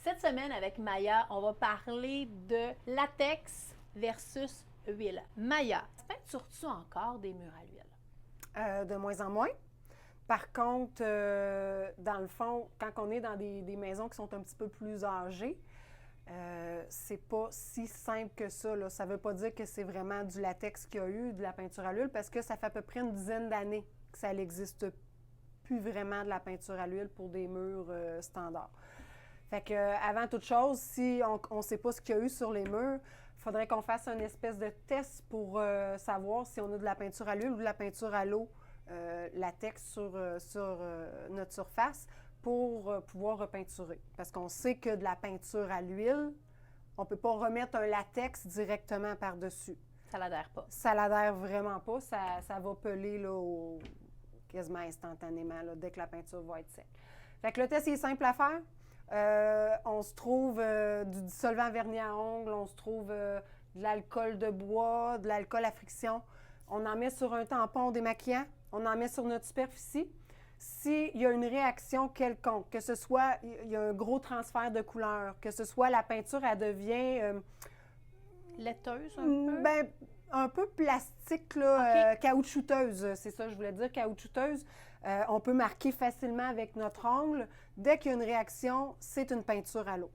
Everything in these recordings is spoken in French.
Cette semaine, avec Maya, on va parler de latex versus huile. Maya, peintures-tu encore des murs à l'huile? De moins en moins. Par contre, dans le fond, quand on est dans des maisons qui sont un petit peu plus âgées, c'est pas si simple que ça, là. Ça veut pas dire que c'est vraiment du latex qu'il y a eu, de la peinture à l'huile, parce que ça fait à peu près une dizaine d'années que ça n'existe plus vraiment de la peinture à l'huile pour des murs standards. Fait que, avant toute chose, si on ne sait pas ce qu'il y a eu sur les murs, il faudrait qu'on fasse une espèce de test pour savoir si on a de la peinture à l'huile ou de la peinture à l'eau latex sur notre surface pour pouvoir repeinturer. Parce qu'on sait que de la peinture à l'huile, on ne peut pas remettre un latex directement par-dessus. Ça l'adhère pas. Ça l'adhère vraiment pas. Ça va peler là, quasiment instantanément là, dès que la peinture va être sec. Fait que le test est simple à faire. On se trouve du dissolvant vernis à ongles, on se trouve de l'alcool de bois, de l'alcool à friction. On en met sur un tampon démaquillant, on en met sur notre superficie. S'il y a une réaction quelconque, que ce soit, il y a un gros transfert de couleur, que ce soit la peinture, elle devient... laiteuse un peu? Ben, un peu plastique, là, caoutchouteuse, c'est ça que je voulais dire, caoutchouteuse. On peut marquer facilement avec notre ongle. Dès qu'il y a une réaction, c'est une peinture à l'eau.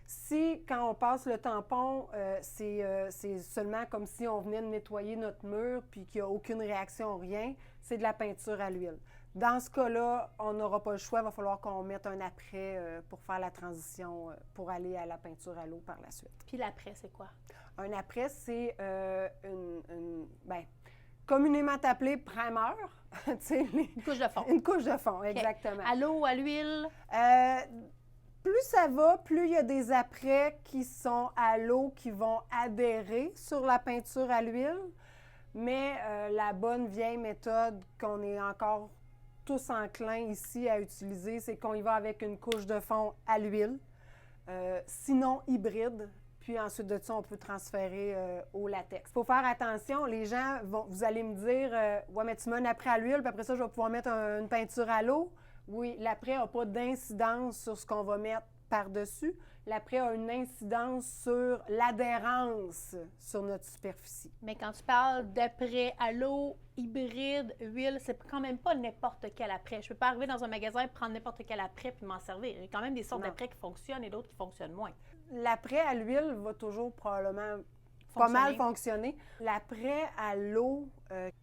Si, quand on passe le tampon, c'est seulement comme si on venait de nettoyer notre mur puis qu'il n'y a aucune réaction, rien, c'est de la peinture à l'huile. Dans ce cas-là, on n'aura pas le choix, il va falloir qu'on mette un après pour faire la transition, pour aller à la peinture à l'eau par la suite. Puis l'après, c'est quoi? Un après, c'est communément appelé primer. Une couche de fond. Une couche de fond, exactement. Okay. À l'eau, à l'huile? Plus ça va, plus il y a des apprêts qui sont à l'eau qui vont adhérer sur la peinture à l'huile. Mais la bonne vieille méthode qu'on est encore tous enclins ici à utiliser, c'est qu'on y va avec une couche de fond à l'huile, sinon hybride. Puis ensuite de ça, on peut transférer au latex. Il faut faire attention, les gens vous allez me dire ouais, mais tu mets un après à l'huile, puis après ça, je vais pouvoir mettre une peinture à l'eau. Oui, l'après n'a pas d'incidence sur ce qu'on va mettre par-dessus. L'après a une incidence sur l'adhérence sur notre superficie. Mais quand tu parles d'après à l'eau, hybride, huile, c'est quand même pas n'importe quel après. Je peux pas arriver dans un magasin, prendre n'importe quel après puis m'en servir. Il y a quand même des sortes d'après qui fonctionnent et d'autres qui fonctionnent moins. L'après à l'huile va toujours probablement pas mal fonctionner. L'après à l'eau,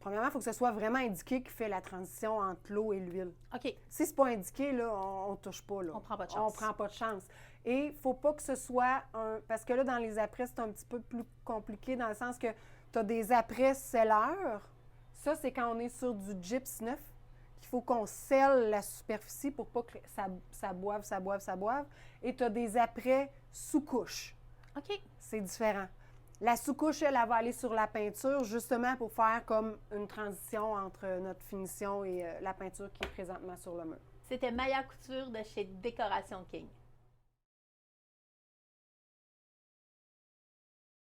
premièrement, il faut que ce soit vraiment indiqué qui fait la transition entre l'eau et l'huile. OK. Si c'est pas indiqué, là, on touche pas. Là. On prend pas de chance. On prend pas de chance. Et il faut pas que ce soit un... Parce que là, dans les après, c'est un petit peu plus compliqué dans le sens que tu as des après scelleurs. Ça, c'est quand on est sur du gyps neuf. Il faut qu'on scelle la superficie pour pas que ça boive. Et tu as des après sous-couches. OK. C'est différent. La sous-couche, elle va aller sur la peinture justement pour faire comme une transition entre notre finition et la peinture qui est présentement sur le mur. C'était Maya Couture de chez Décoration King.